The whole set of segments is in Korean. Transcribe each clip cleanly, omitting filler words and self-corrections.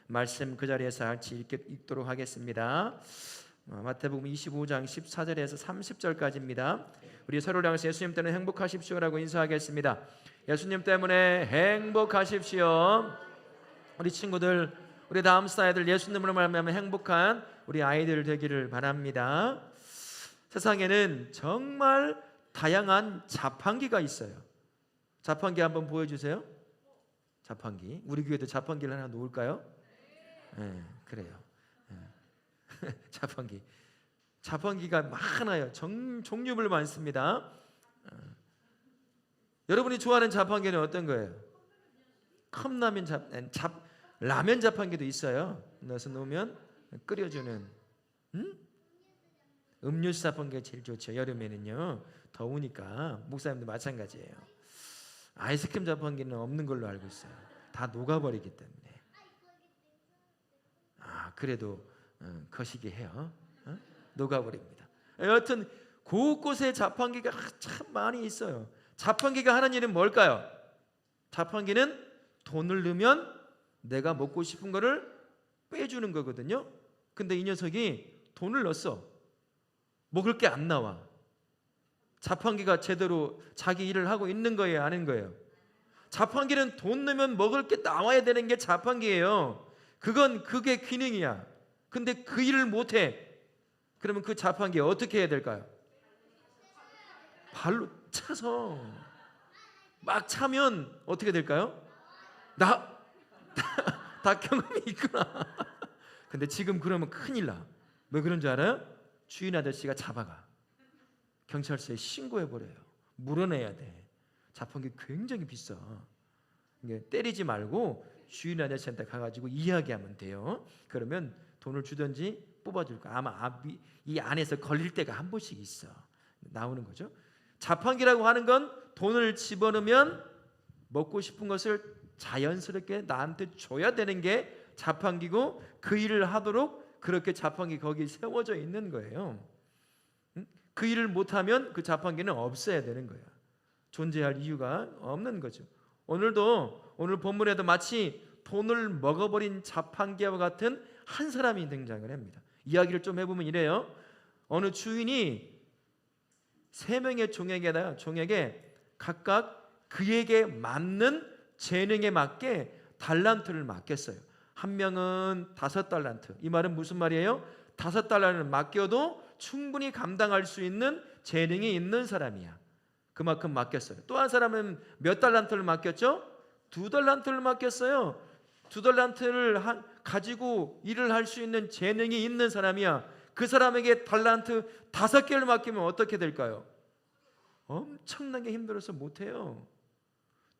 말씀 그 자리에서 같이 읽도록 하겠습니다. 마태복음 25장 14절에서 30절까지입니다. 우리 서로를 향해서 예수님 때문에 행복하십시오라고 인사하겠습니다. 예수님 때문에 행복하십시오. 우리 친구들, 우리 다음 사이들 예수님으로 말하면 행복한 우리 아이들 되기를 바랍니다. 세상에는 정말 다양한 자판기가 있어요. 자판기 한번 보여주세요. 자판기. 우리 교회도 자판기를 하나 놓을까요? 네, 그래요. 네. 자판기가 많아요. 종류별 많습니다. 여러분이 좋아하는 자판기는 어떤 거예요? 컵라면 라면 자판기도 있어요. 넣어서 놓으면 끓여주는 음료수 자판기가 제일 좋죠. 여름에는요, 더우니까. 목사님도 마찬가지예요. 아이스크림 자판기는 없는 걸로 알고 있어요. 다 녹아버리기 때문에. 그래도 거시기 해요. 녹아버립니다. 여하튼 곳곳에 자판기가 참 많이 있어요. 자판기가 하는 일은 뭘까요? 자판기는 돈을 넣으면 내가 먹고 싶은 거를 빼주는 거거든요. 근데 이 녀석이 돈을 넣었어. 먹을 게 안 나와. 자판기가 제대로 자기 일을 하고 있는 거예요, 아닌 거예요? 자판기는 돈 넣으면 먹을 게 나와야 되는 게 자판기예요. 그게 기능이야. 근데 그 일을 못해. 그러면 그 자판기 어떻게 해야 될까요? 발로 차서 막 차면 어떻게 될까요? 다 경험이 있구나. 근데 지금 그러면 큰일 나. 왜 그런 줄 알아요? 주인 아저씨가 잡아가. 경찰서에 신고해버려요. 물어내야 돼. 자판기 굉장히 비싸. 때리지 말고 주인 아저씨한테 가가지고 이야기하면 돼요. 그러면 돈을 주든지 뽑아줄 거야. 아마 이 안에서 걸릴 때가 한 번씩 있어. 나오는 거죠. 자판기라고 하는 건 돈을 집어넣으면 먹고 싶은 것을 자연스럽게 나한테 줘야 되는 게 자판기고, 그 일을 하도록 그렇게 자판기 거기 세워져 있는 거예요. 그 일을 못하면 그 자판기는 없어야 되는 거예요. 존재할 이유가 없는 거죠. 오늘 본문에도 마치 돈을 먹어버린 자판기와 같은 한 사람이 등장을 합니다. 이야기를 좀 해보면 이래요. 어느 주인이 3명의 종에게 각각 그에게 맞는 재능에 맞게 달란트를 맡겼어요. 한 명은 5달란트. 이 말은 무슨 말이에요? 5달란트를 맡겨도 충분히 감당할 수 있는 재능이 있는 사람이야. 그만큼 맡겼어요. 또 한 사람은 몇 달란트를 맡겼죠? 2달란트를 맡겼어요. 2달란트를 가지고 일을 할 수 있는 재능이 있는 사람이야. 그 사람에게 달란트 5개를 맡기면 어떻게 될까요? 엄청나게 힘들어서 못해요.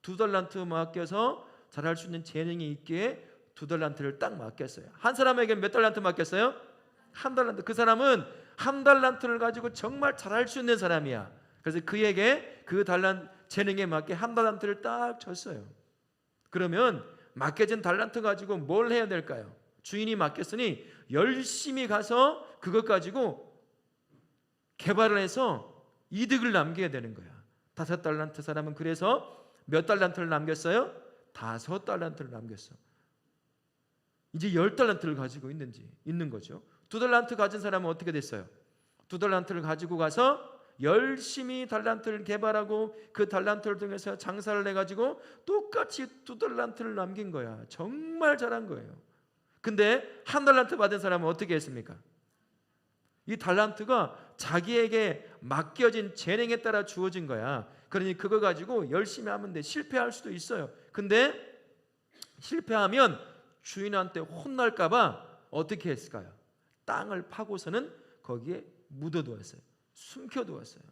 2달란트 맡겨서 잘할 수 있는 재능이 있기에 2달란트를 딱 맡겼어요. 한 사람에게 몇 달란트 맡겼어요? 1달란트. 그 사람은 1달란트를 가지고 정말 잘할 수 있는 사람이야. 그래서 그에게 그 재능에 맞게 1달란트를 딱 줬어요. 그러면 맡겨진 달란트 가지고 뭘 해야 될까요? 주인이 맡겼으니 열심히 가서 그것 가지고 개발을 해서 이득을 남겨야 되는 거야. 5달란트 사람은 그래서 몇 달란트를 남겼어요? 5달란트를 남겼어. 이제 10달란트를 가지고 있는 거죠. 2달란트 가진 사람은 어떻게 됐어요? 2달란트를 가지고 가서 열심히 달란트를 개발하고 그 달란트를 통해서 장사를 해가지고 똑같이 2달란트를 남긴 거야. 정말 잘한 거예요. 근데 1달란트 받은 사람은 어떻게 했습니까? 이 달란트가 자기에게 맡겨진 재능에 따라 주어진 거야. 그러니 그거 가지고 열심히 하면 돼. 실패할 수도 있어요. 근데 실패하면 주인한테 혼날까 봐 어떻게 했을까요? 땅을 파고서는 거기에 묻어두었어요. 숨겨두었어요.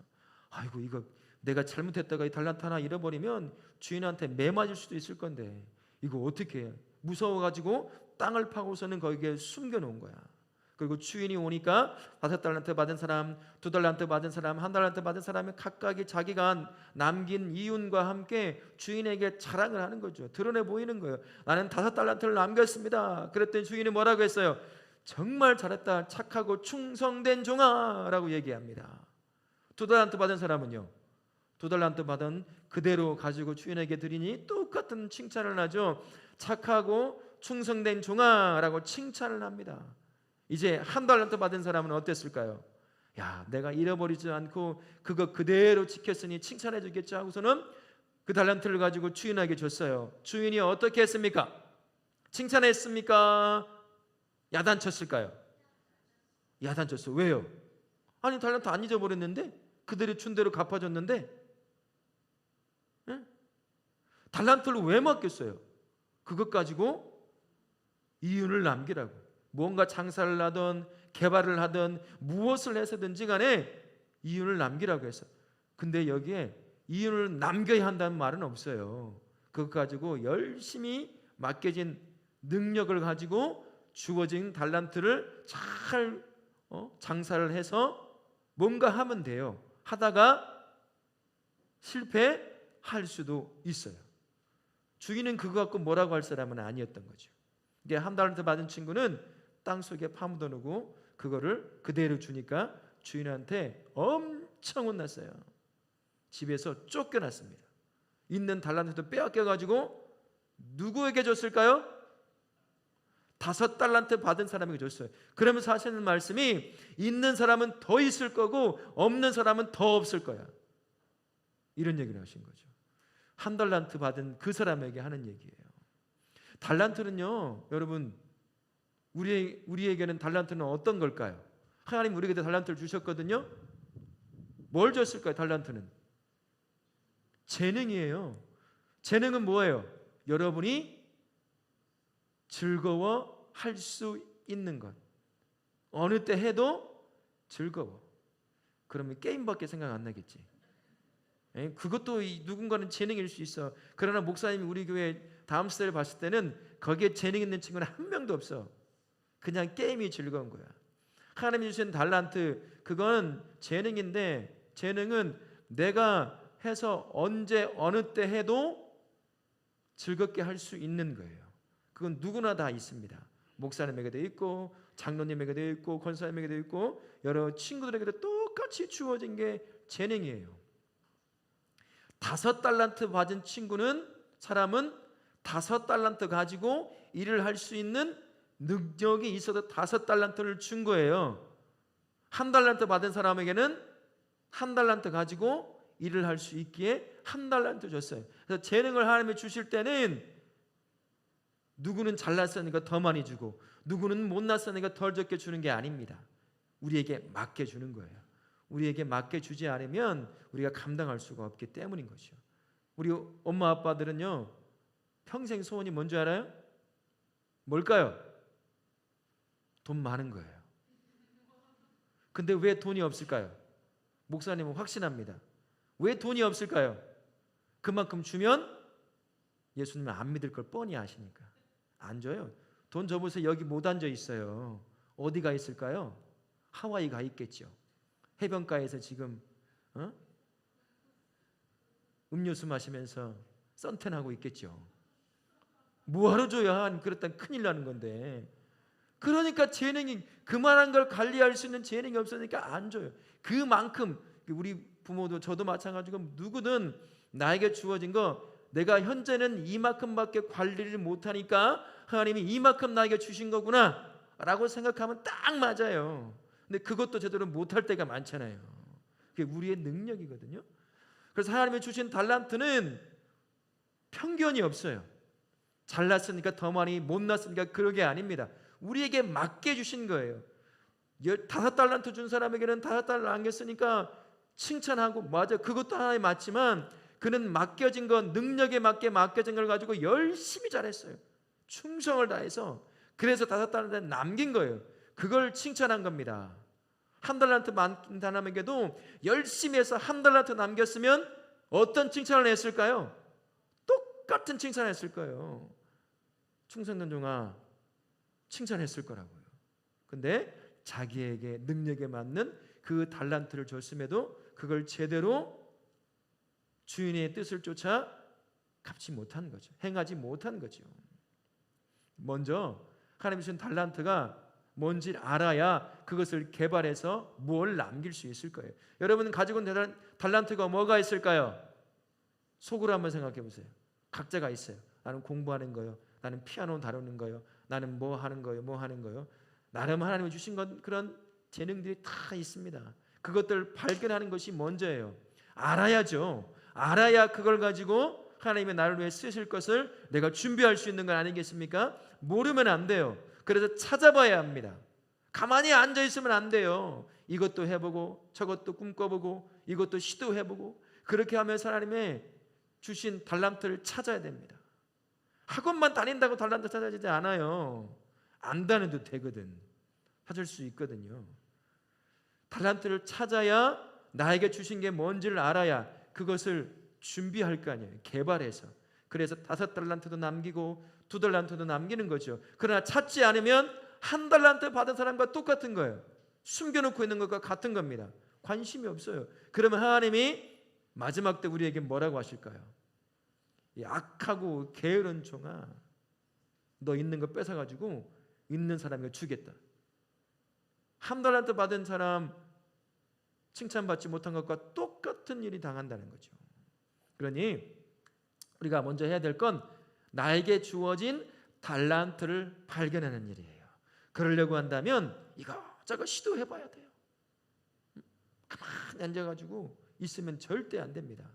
아이고, 이거 내가 잘못했다가 이 달란트 하나 잃어버리면 주인한테 매 맞을 수도 있을 건데 이거 어떻게 해? 무서워가지고 땅을 파고서는 거기에 숨겨놓은 거야. 그리고 주인이 오니까 5달란트 받은 사람, 2달란트 받은 사람, 1달란트 받은 사람이 각각이 자기가 남긴 이윤과 함께 주인에게 자랑을 하는 거죠. 드러내 보이는 거예요. 나는 5달란트를 남겼습니다. 그랬더니 주인이 뭐라고 했어요? 정말 잘했다. 착하고 충성된 종아 라고 얘기합니다. 2달란트 받은 사람은요, 2달란트 받은 그대로 가지고 주인에게 드리니 똑같은 칭찬을 하죠. 착하고 충성된 종아라고 칭찬을 합니다. 이제 한 달란트 받은 사람은 어땠을까요? 야, 내가 잃어버리지 않고 그거 그대로 지켰으니 칭찬해 주겠지 하고서는 그 달란트를 가지고 주인에게 줬어요. 주인이 어떻게 했습니까? 칭찬했습니까? 야단쳤을까요? 야단쳤어요. 왜요? 아니, 달란트 안 잊어버렸는데? 그들이 준 대로 갚아줬는데? 네? 달란트를 왜 맡겼어요? 그것 가지고 이윤을 남기라고. 뭔가 장사를 하든 개발을 하든 무엇을 해서든지 간에 이윤을 남기라고 했어. 근데 여기에 이윤을 남겨야 한다는 말은 없어요. 그것 가지고 열심히 맡겨진 능력을 가지고 주어진 달란트를 잘 장사를 해서 뭔가 하면 돼요. 하다가 실패할 수도 있어요. 주인은 그거 갖고 뭐라고 할 사람은 아니었던 거죠. 이게 한 달란트 받은 친구는 땅속에 파묻어 놓고 그거를 그대로 주니까 주인한테 엄청 혼났어요. 집에서 쫓겨났습니다. 있는 달란트도 빼앗겨가지고 누구에게 줬을까요? 5달란트 받은 사람에게 줬어요. 그러면서 하시는 말씀이 있는 사람은 더 있을 거고 없는 사람은 더 없을 거야. 이런 얘기를 하신 거죠. 한 달란트 받은 그 사람에게 하는 얘기예요. 달란트는요, 여러분, 우리에게는 달란트는 어떤 걸까요? 하나님 우리에게 달란트를 주셨거든요. 뭘 줬을까요? 달란트는 재능이에요. 재능은 뭐예요? 여러분이 즐거워할 수 있는 것. 어느 때 해도 즐거워. 그러면 게임밖에 생각 안 나겠지. 그것도 누군가는 재능일 수 있어. 그러나 목사님이 우리 교회 다음 세대를 봤을 때는 거기에 재능 있는 친구는 한 명도 없어. 그냥 게임이 즐거운 거야. 하나님이 주신 달란트, 그건 재능인데, 재능은 내가 해서 언제 어느 때 해도 즐겁게 할 수 있는 거예요. 그건 누구나 다 있습니다. 목사님에게도 있고 장로님에게도 있고 권사님에게도 있고 여러 친구들에게도 똑같이 주어진 게 재능이에요. 5달란트 받은 사람은 5달란트 가지고 일을 할 수 있는 능력이 있어도 5달란트를 준 거예요. 1달란트 받은 사람에게는 1달란트 가지고 일을 할 수 있기에 1달란트 줬어요. 그래서 재능을 하나님이 주실 때는 누구는 잘났으니까 더 많이 주고 누구는 못났으니까 덜 적게 주는 게 아닙니다. 우리에게 맞게 주는 거예요. 우리에게 맞게 주지 않으면 우리가 감당할 수가 없기 때문인 거죠. 우리 엄마 아빠들은요, 평생 소원이 뭔지 알아요? 뭘까요? 돈 많은 거예요. 근데 왜 돈이 없을까요? 목사님은 확신합니다. 왜 돈이 없을까요? 그만큼 주면 예수님은 안 믿을 걸 뻔히 아시니까 안 줘요. 돈 줘보세요. 여기 못 앉아 있어요. 어디 가 있을까요? 하와이 가 있겠죠. 해변가에서 지금 음료수 마시면서 썬텐하고 있겠죠. 뭐하러 줘야 그렇다면 큰일 나는 건데. 그러니까 재능이, 그만한 걸 관리할 수 있는 재능이 없으니까 안 줘요. 그만큼 우리 부모도 저도 마찬가지고 누구든 나에게 주어진 거 내가 현재는 이만큼밖에 관리를 못하니까 하나님이 이만큼 나에게 주신 거구나 라고 생각하면 딱 맞아요. 근데 그것도 제대로 못할 때가 많잖아요. 그게 우리의 능력이거든요. 그래서 하나님이 주신 달란트는 편견이 없어요. 잘났으니까 더 많이, 못났으니까 그런 게 아닙니다. 우리에게 맞게 주신 거예요. 5달란트 준 사람에게는 5달란트 남겼으니까 칭찬하고, 맞아, 그것도 하나에 맞지만 그는 맡겨진 것, 능력에 맞게 맡겨진 걸 가지고 열심히 잘했어요. 충성을 다해서. 그래서 5달란트 남긴 거예요. 그걸 칭찬한 겁니다. 1달란트 맡긴 사람에게도 열심히 해서 1달란트 남겼으면 어떤 칭찬을 했을까요? 똑같은 칭찬을 했을 거예요. 충성된 종아, 칭찬했을 거라고요. 근데 자기에게 능력에 맞는 그 달란트를 줬음에도 그걸 제대로 주인의 뜻을 쫓아 갚지 못한 거죠. 행하지 못한 거죠. 먼저 하나님이 주신 달란트가 뭔지 알아야 그것을 개발해서 뭘 남길 수 있을 거예요. 여러분 가지고 있는 달란트가 뭐가 있을까요? 속으로 한번 생각해 보세요. 각자가 있어요. 나는 공부하는 거요. 나는 피아노 다루는 거요. 나는 뭐 하는 거요. 나름 하나님이 주신 건 그런 재능들이 다 있습니다. 그것들 발견하는 것이 먼저예요. 알아야죠. 알아야 그걸 가지고 하나님의 나를 위해 쓰실 것을 내가 준비할 수 있는 건 아니겠습니까? 모르면 안 돼요. 그래서 찾아봐야 합니다. 가만히 앉아 있으면 안 돼요. 이것도 해보고 저것도 꿈꿔보고 이것도 시도해보고 그렇게 하면서 하나님의 주신 달란트를 찾아야 됩니다. 학원만 다닌다고 달란트 찾아지지 않아요. 안 다녀도 되거든. 찾을 수 있거든요. 달란트를 찾아야 나에게 주신 게 뭔지를 알아야 그것을 준비할 거 아니에요. 개발해서. 그래서 5달란트도 남기고 2달란트도 남기는 거죠. 그러나 찾지 않으면 1달란트 받은 사람과 똑같은 거예요. 숨겨놓고 있는 것과 같은 겁니다. 관심이 없어요. 그러면 하나님이 마지막 때 우리에게 뭐라고 하실까요? 이 악하고 게으른 종아, 너 있는 거 뺏어가지고 있는 사람에게 주겠다. 1달란트 받은 사람 칭찬받지 못한 것과 똑같은 일이 당한다는 거죠. 그러니 우리가 먼저 해야 될 건 나에게 주어진 달란트를 발견하는 일이에요. 그러려고 한다면 이거저거 시도해봐야 돼요. 가만히 앉아가지고 있으면 절대 안 됩니다.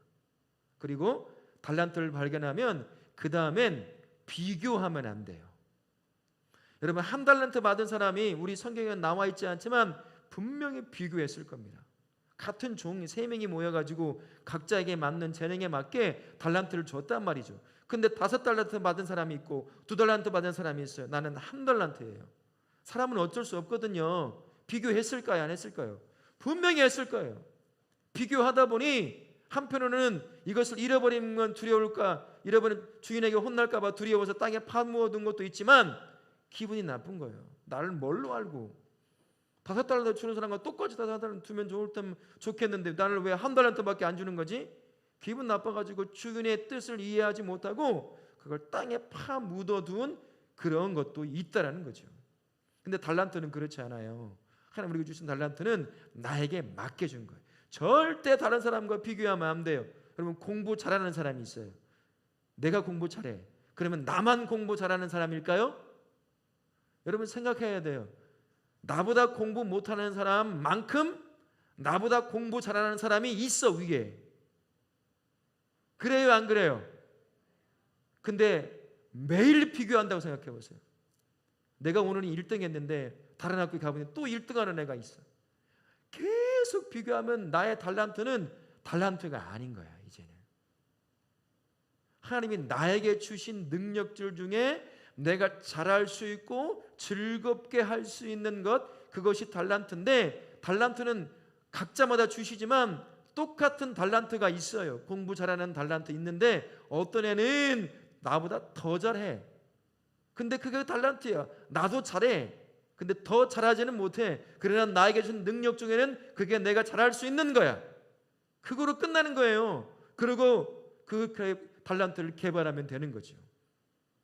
그리고 달란트를 발견하면 그 다음엔 비교하면 안 돼요. 여러분 1달란트 받은 사람이 우리 성경에 나와 있지 않지만 분명히 비교했을 겁니다. 같은 종 3명이 모여가지고 각자에게 맞는 재능에 맞게 달란트를 줬단 말이죠. 근데 5달란트 받은 사람이 있고 2달란트 받은 사람이 있어요. 나는 1달란트예요. 사람은 어쩔 수 없거든요. 비교했을까요? 안 했을까요? 분명히 했을 거예요. 비교하다 보니 한편으로는 이것을 잃어버리는 건 두려울까, 잃어버린 주인에게 혼날까 봐 두려워서 땅에 파묻어둔 것도 있지만 기분이 나쁜 거예요. 나를 뭘로 알고 5달란트 주는 사람과 똑같이 5달란트 주면 좋겠는데 나를 왜 1달란트밖에 안 주는 거지? 기분 나빠가지고 주인의 뜻을 이해하지 못하고 그걸 땅에 파묻어둔 그런 것도 있다라는 거죠. 근데 달란트는 그렇지 않아요. 하나님 우리가 주신 달란트는 나에게 맡겨준 거예요. 절대 다른 사람과 비교하면 안 돼요. 여러분 공부 잘하는 사람이 있어요. 내가 공부 잘해. 그러면 나만 공부 잘하는 사람일까요? 여러분 생각해야 돼요. 나보다 공부 못하는 사람만큼 나보다 공부 잘하는 사람이 있어 위에. 그래요 안 그래요? 근데 매일 비교한다고 생각해 보세요. 내가 오늘 1등 했는데 다른 학교에 가보니 또 1등하는 애가 있어. 계속 비교하면 나의 달란트는 달란트가 아닌 거야. 이제는 하나님이 나에게 주신 능력들 중에 내가 잘할 수 있고 즐겁게 할 수 있는 것, 그것이 달란트인데 달란트는 각자마다 주시지만 똑같은 달란트가 있어요. 공부 잘하는 달란트 있는데 어떤 애는 나보다 더 잘해. 근데 그게 달란트야. 나도 잘해. 근데 더 잘하지는 못해. 그러나 나에게 준 능력 중에는 그게 내가 잘할 수 있는 거야. 그거로 끝나는 거예요. 그리고 그 달란트를 개발하면 되는 거죠.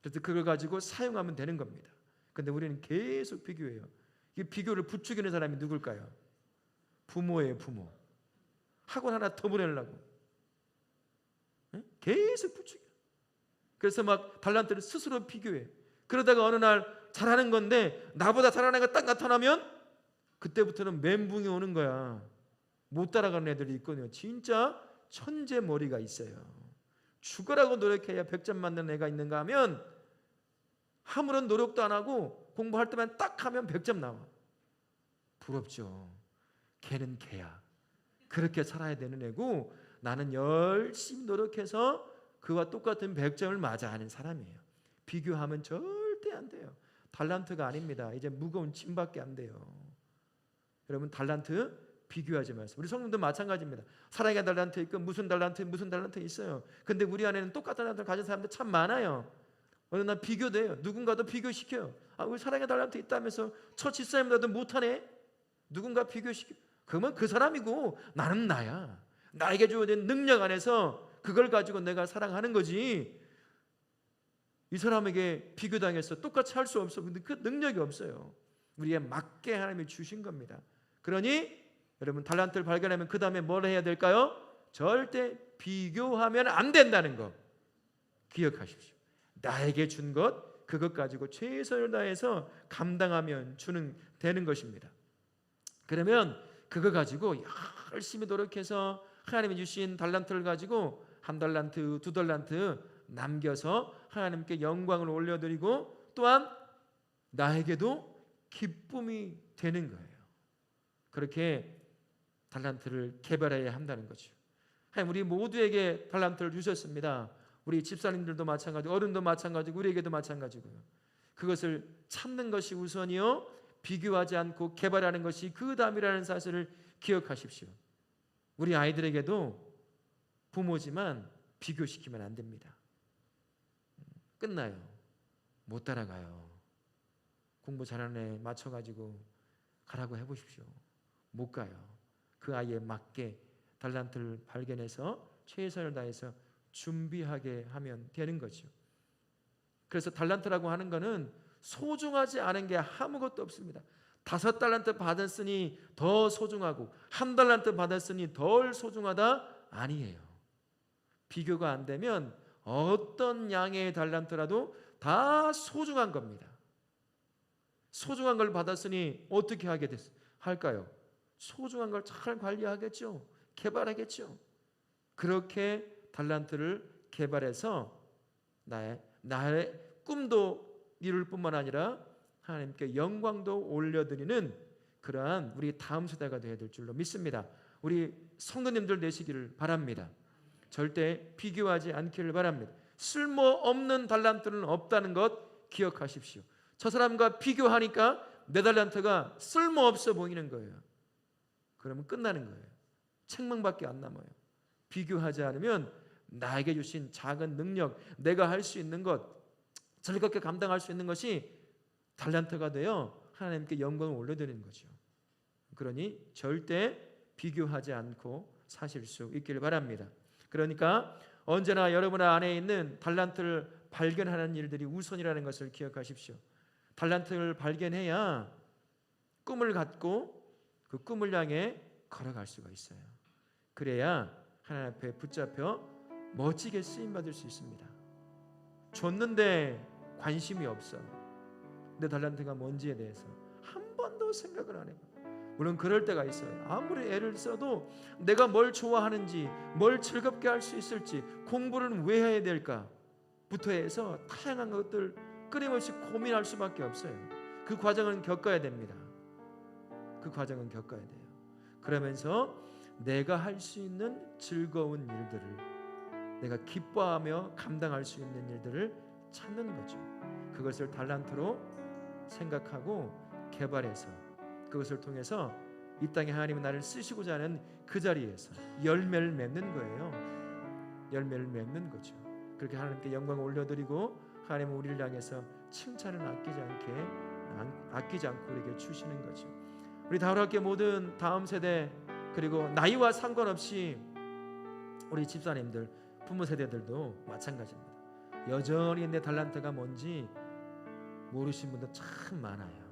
그래서 그걸 가지고 사용하면 되는 겁니다. 근데 우리는 계속 비교해요. 이 비교를 부추기는 사람이 누굴까요? 부모예요, 부모. 학원 하나 더 보내려고. 계속 부추겨. 그래서 막 달란트를 스스로 비교해. 그러다가 어느 날 잘하는 건데 나보다 잘하는 애가 딱 나타나면 그때부터는 멘붕이 오는 거야. 못 따라가는 애들이 있거든요. 진짜 천재 머리가 있어요. 죽으라고 노력해야 100점 맞는 애가 있는가 하면 아무런 노력도 안 하고 공부할 때만 딱 하면 100점 나와. 부럽죠. 걔는 걔야. 그렇게 살아야 되는 애고 나는 열심히 노력해서 그와 똑같은 100점을 맞아 하는 사람이에요. 비교하면 절대 안 돼요. 달란트가 아닙니다. 이제 무거운 짐밖에 안 돼요. 여러분 달란트 비교하지 마세요. 우리 성도도 마찬가지입니다. 사랑의 달란트 있고 무슨 달란트 있어요. 근데 우리 안에는 똑같은 달란트를 가진 사람들 참 많아요. 어느 날 비교돼요. 누군가도 비교시켜요. 우리 사랑의 달란트 있다면서 처치 사임나도 못하네. 누군가 비교시켜. 그러면 그 사람이고 나는 나야. 나에게 주어진 능력 안에서 그걸 가지고 내가 사랑하는 거지. 이 사람에게 비교당해서 똑같이 할 수 없어. 근데 그 능력이 없어요. 우리에 맞게 하나님이 주신 겁니다. 그러니 여러분 달란트를 발견하면 그 다음에 뭘 해야 될까요? 절대 비교하면 안 된다는 거 기억하십시오. 나에게 준 것 그것 가지고 최선을 다해서 감당하면 되는 것입니다. 그러면 그거 가지고 열심히 노력해서 하나님이 주신 달란트를 가지고 1달란트, 2달란트 남겨서 하나님께 영광을 올려드리고 또한 나에게도 기쁨이 되는 거예요. 그렇게 달란트를 개발해야 한다는 거죠. 하나님 우리 모두에게 달란트를 주셨습니다. 우리 집사님들도 마찬가지고 어른도 마찬가지고 우리에게도 마찬가지고요. 그것을 찾는 것이 우선이요, 비교하지 않고 개발하는 것이 그 다음이라는 사실을 기억하십시오. 우리 아이들에게도 부모지만 비교시키면 안 됩니다. 끝나요. 못 따라가요. 공부 잘하는 애 맞춰가지고 가라고 해보십시오. 못 가요. 그 아이에 맞게 달란트를 발견해서 최선을 다해서 준비하게 하면 되는 거죠. 그래서 달란트라고 하는 것은 소중하지 않은 게 아무것도 없습니다. 5달란트 받았으니 더 소중하고 1달란트 받았으니 덜 소중하다 아니에요. 비교가 안 되면 어떤 양의 달란트라도 다 소중한 겁니다. 소중한 걸 받았으니 어떻게 할까요? 소중한 걸 잘 관리하겠죠. 개발하겠죠. 그렇게 달란트를 개발해서 나의 꿈도 이룰 뿐만 아니라 하나님께 영광도 올려드리는 그러한 우리 다음 세대가 되어야 될 줄로 믿습니다. 우리 성도님들 되시기를 바랍니다. 절대 비교하지 않기를 바랍니다. 쓸모없는 달란트는 없다는 것 기억하십시오. 저 사람과 비교하니까 내 달란트가 쓸모없어 보이는 거예요. 그러면 끝나는 거예요. 책망밖에 안 남아요. 비교하지 않으면 나에게 주신 작은 능력, 내가 할 수 있는 것, 즐겁게 감당할 수 있는 것이 달란트가 되어 하나님께 영광을 올려드리는 거죠. 그러니 절대 비교하지 않고 사실 수 있기를 바랍니다. 그러니까 언제나 여러분 안에 있는 달란트를 발견하는 일들이 우선이라는 것을 기억하십시오. 달란트를 발견해야 꿈을 갖고 그 꿈을 향해 걸어갈 수가 있어요. 그래야 하나님 앞에 붙잡혀 멋지게 쓰임받을 수 있습니다. 줬는데 관심이 없어. 내 달란트가 뭔지에 대해서 한 번도 생각을 안 해봐. 물론 그럴 때가 있어요. 아무리 애를 써도 내가 뭘 좋아하는지, 뭘 즐겁게 할 수 있을지, 공부를 왜 해야 될까 부터 해서 다양한 것들 끊임없이 고민할 수밖에 없어요. 그 과정은 겪어야 됩니다. 그 과정은 겪어야 돼요. 그러면서 내가 할 수 있는 즐거운 일들을, 내가 기뻐하며 감당할 수 있는 일들을 찾는 거죠. 그것을 달란트로 생각하고 개발해서 그것을 통해서 이 땅에 하나님은 나를 쓰시고자 하는 그 자리에서 열매를 맺는 거예요. 열매를 맺는 거죠. 그렇게 하나님께 영광을 올려드리고 하나님은 우리를 향해서 칭찬을 아끼지 않고 우리에게 주시는 거죠. 우리 다울학교 모든 다음 세대, 그리고 나이와 상관없이 우리 집사님들, 부모 세대들도 마찬가지입니다. 여전히 내 달란트가 뭔지 모르신 분들 참 많아요.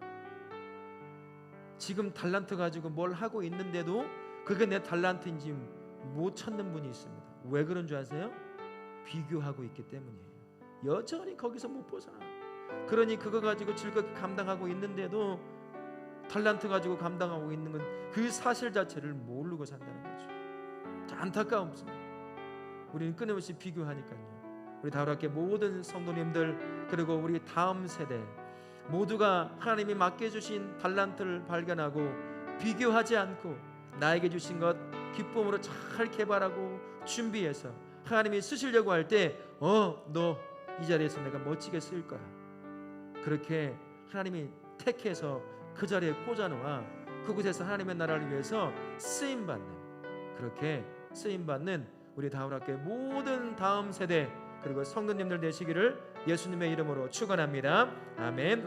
지금 달란트 가지고 뭘 하고 있는데도 그게 내 달란트인지 못 찾는 분이 있습니다. 왜 그런 줄 아세요? 비교하고 있기 때문이에요. 여전히 거기서 못 벗어나. 그러니 그거 가지고 즐겁게 감당하고 있는데도 달란트 가지고 감당하고 있는 건 그 사실 자체를 모르고 산다는 거죠. 안타까움입니다. 우리는 끊임없이 비교하니까요. 우리 다울학교 모든 성도님들, 그리고 우리 다음 세대 모두가 하나님이 맡겨주신 달란트를 발견하고 비교하지 않고 나에게 주신 것 기쁨으로 잘 개발하고 준비해서 하나님이 쓰시려고 할 때 너 이 자리에서 내가 멋지게 쓸 거야. 그렇게 하나님이 택해서 그 자리에 꽂아놓아 그곳에서 하나님의 나라를 위해서 쓰임받는, 그렇게 쓰임받는 우리 다울학교의 모든 다음 세대 그리고 성도님들 되시기를 예수님의 이름으로 축원합니다. 아멘.